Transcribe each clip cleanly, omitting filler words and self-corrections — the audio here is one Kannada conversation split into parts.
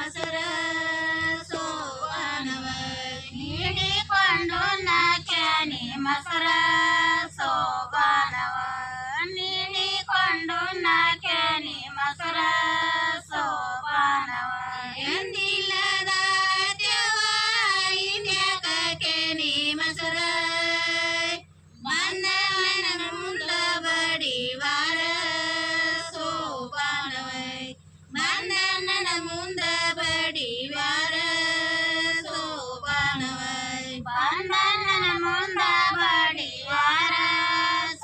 ಮಸರ ಸೋಬಾನವ ನೀಡಿಕೊಂಡು ನಾಕ್ಯಾನಿ ಮಸರ ಸೋಬಾನವ ನೀಡಿಕೊಂಡು ನಾಕ್ಯಾನಿ ಮಸರ ಸೋಬಾನವ ಎಂದಿಲ್ಲದ ದೇವ ಇನ್ಯಾಕಕ್ಕೆ ನೀ ಮಸರ ಬಂದವನ ಮುಂದ ಬಡಿವಾರ ಸೋಬಾನವ ಬಂದವನ ಮುಂದ ಬಡಿವಾರ ಸೋಬಾನವ ಬಂದವನ ಮುಂದ ಬಡಿವಾರ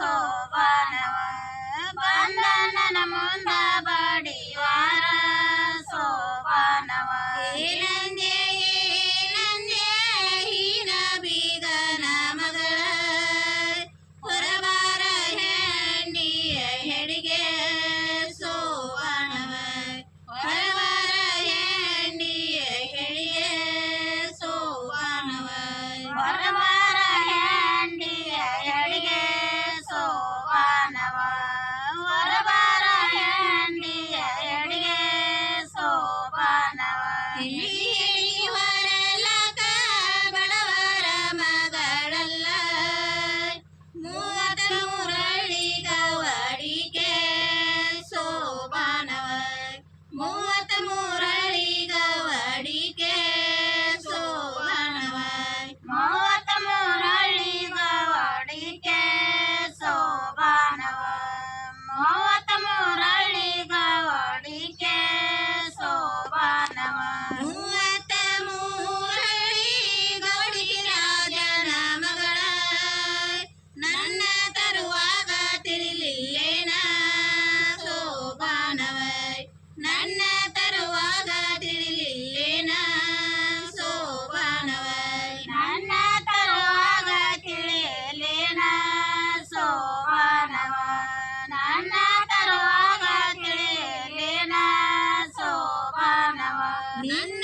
ಸೋಬಾನವ ಬಂದವನ ಮುಂದ ಬಡಿವಾರ ಸೋಬಾನವ ಏನಂದೆ ಏನಂದೆ ಹೀನ ಬೀಗನ ಮಗಳ ಹೊರಬಾರ ಹೆಂಡಿಯ ಹೆಡಿಗೆ ಸೋಬಾನವ ಹೊರಬಾರ ಹೆಂಡಿಯ ಹೆಡಿಗೆ ಸೋಬಾನವ ಹೊರಬಾರ ಹೆಂಡಿಯ ಹೆಡಿಗೆ ಸೋಬಾನವ ಹೊರಬಾರ ಹೆಂಡಿಯ ಹೆಡಿಗೆ ಸೋಬಾನವ ಹೊರಲಕ ಬಡವರ ಮಗಳಲ್ಲ ಮೂವತ್ತ ಮೂರಳಿಗವಡಿಗೆ ಸೋಬಾನವ ಮೂವತ್ತ ಮೂರಳಿಗವಡಿಗೆ ಸೋಬಾನವ ಮೂವತ್ತ ಮೂರಳಿಗವಡಿಗೆ ಸೋಬಾನವ ಮೂವತ್ತ ಮೂರಳಿಗವಡಿಗೆ ಸೋಬಾನವ ಮೂವತ್ತ ಮೂರಳಿಗವಡಿಗೆ ರಾಜನ ಮಗಳ ನನ್ನ ತರುವಾಗ ತಿಳಿಲಿಲ್ಲೇನ ಸೋಬಾನವ ನನ್ನ ತರುವಾಗ ತಿಳಿಲಿಲ್ಲೇನ ಸೋಬಾನವ ನನ್ನ ತರುವಾಗ ತಿಳಿಯಲೇನ ಸೋಬಾನವ ನನ್ನ ತರುವಾಗ ತಿಳಿಯಲೇನ ಸೋಬಾನವ ನಿನ್ನ